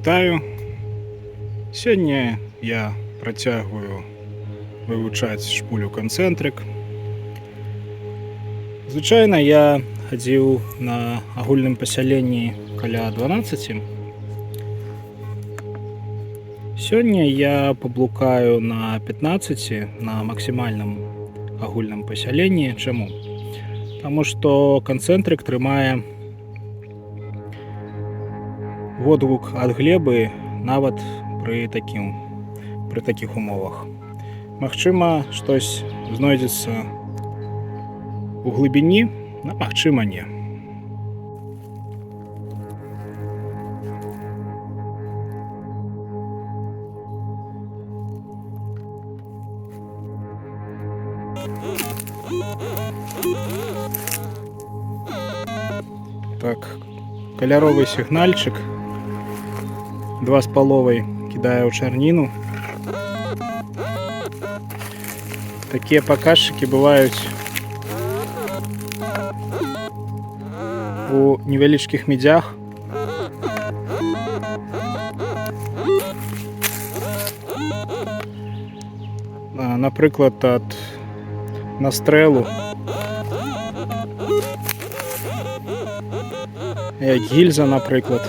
Вітаю! Сёння я працягваю вывучаць шпулю канцэнтрык. Звычайна я хадзіў на агульным пасяленні каля 12. Сёння я паблукаю на 15 на максімальным агульным пасяленні. Чаму? Таму што канцэнтрык трымае водгук ад глебы нават пры такіх умовах. Магчыма, штось знойдзецца у глыбіні, а магчыма не. Так, каляровы сігнальчык 2,5 кідае ў чарніну. Такія паказчыкі бываюць у невялічкіх мідзях. Напрыклад, ад настрэлу, як гільза, напрыклад.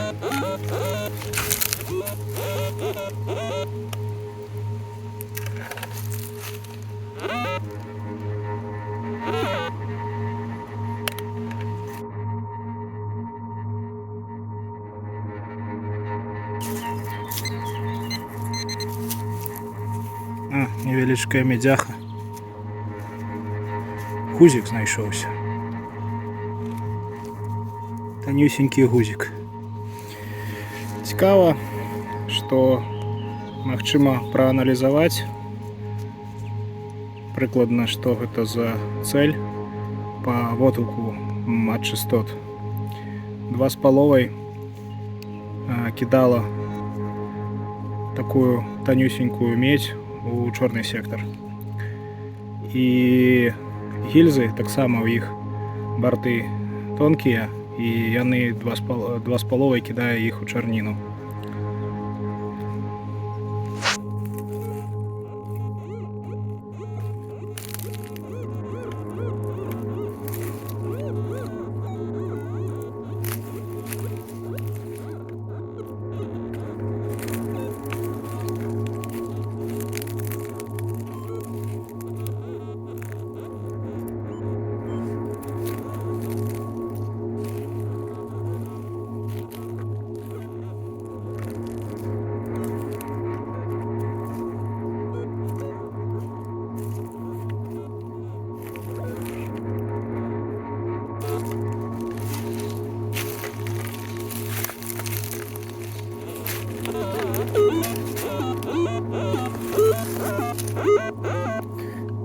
Невялічкая мідзяха. Гузік знайшоўся. Танюсенькі гузік. Цікава, што магчыма прааналізаваць прыкладна, што гэта за цэль па водгуку ад частот. 2,5 кідала такую танюсенькую медзь у чорны сектар. І гільзы таксама ў іх барты тонкія, і яны 2,5 кідае іх у чарніну.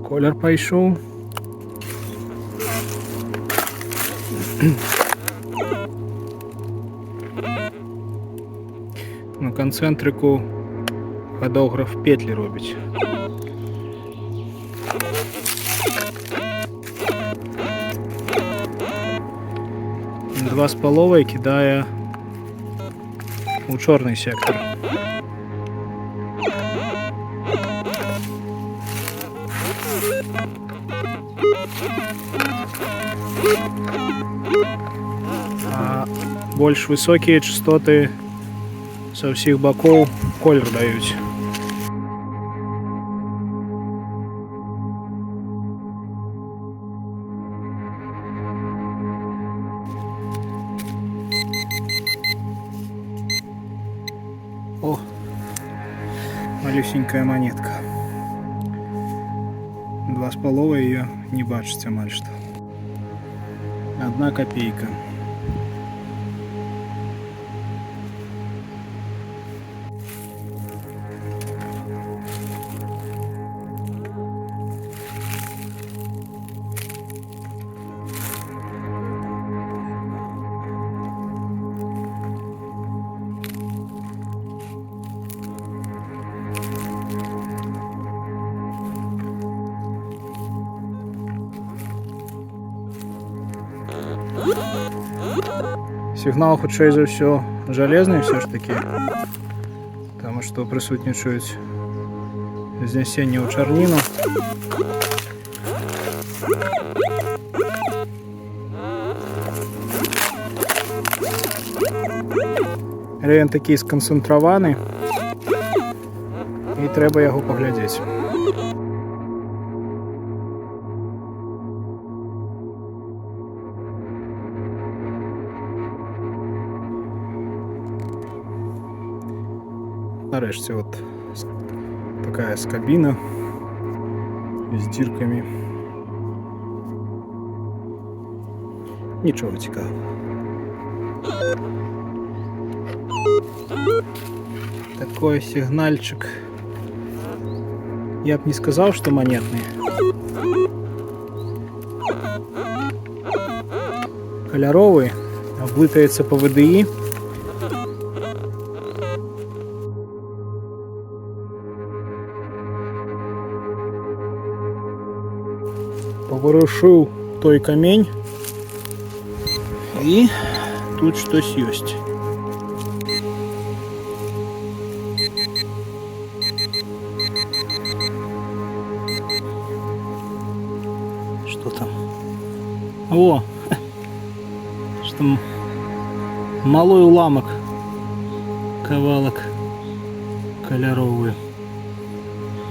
Колер пайшоў. На канцэнтрыку гадограф петлі робіць. На 2,5 кідае у чорны сектар. А больш высокія частоты са ўсіх бакоў колер даюць. О, малюсенькая монетка. 2,5 ее не бачыць амаль што. 1 копейка. Сигнал, хутчэй за ўсё, жалезны все ж таки, потому что прысутнічаюць знясенне ў чарніну. Але ён такі сканцэнтраваны, і трэба яго паглядзець. Нарэшце вот такая скабіна з дзіркамі. Нічого цікавого. Такой сигнальчик. Я б не сказал, что монетный. Кольоровый, облытается по ВДИ. Поворушил той камень. И тут что-то есть. Что там? О! Что малой уламок. Кавалок кольоровый.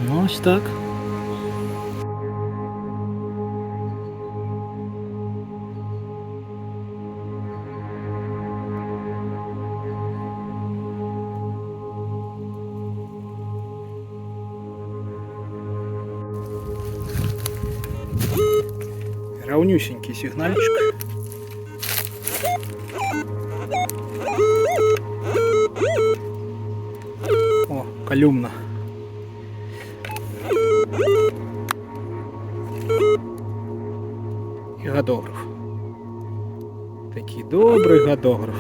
Ну, ось так. Равнюсенький сигнальчик. О, колюмна. И гадограф. Такий добрый гадограф.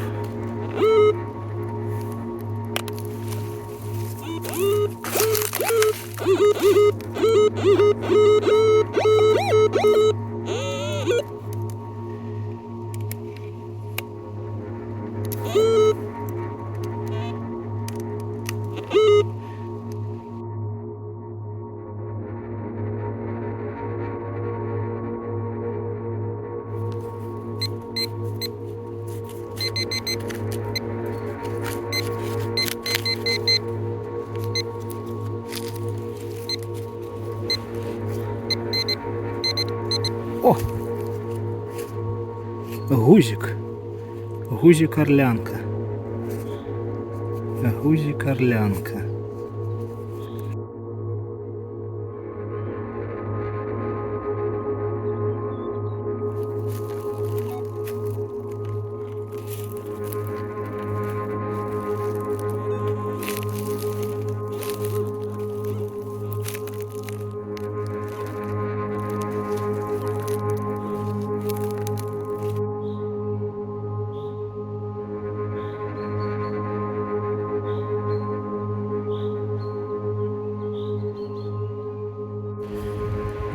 О! Гузик. Гузик-орлянка. Гузик-орлянка.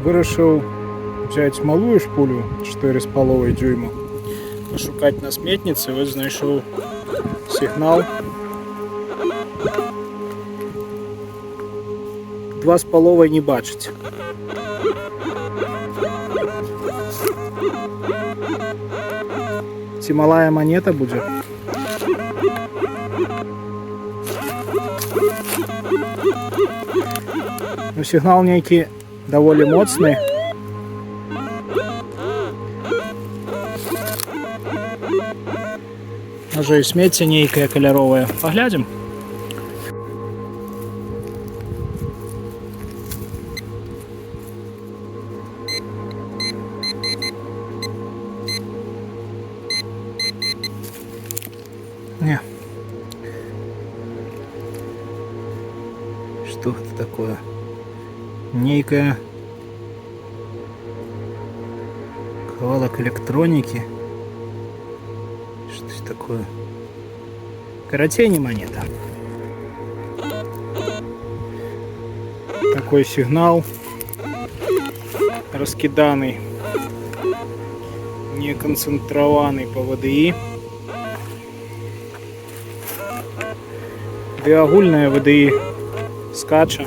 Вирішив взяти малую шпулю 4,5 дюйма, пошукати на сметниці. Ось знайшов сигнал 2,5 не бачить. Ці малая монета буде. Ну, сигнал некий доволі моцний. Може і смецце нейкае каляровае. Паглядзім. Не. Что это такое? Нейкая кавалок электроники. Что это такое? Каратей, не монета. Такой сигнал раскиданный, не концентрованный по ВДИ. Біогульне ВДІ скаче.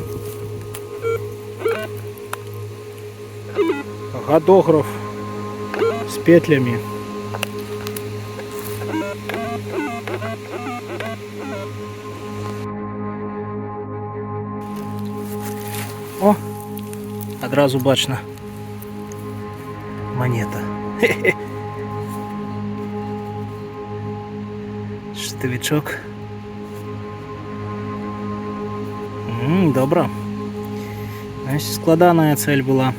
Годограф з петлями. О, одразу бачно монета. Хе-хе. Штовичок. Добре. Значить, складана цель була.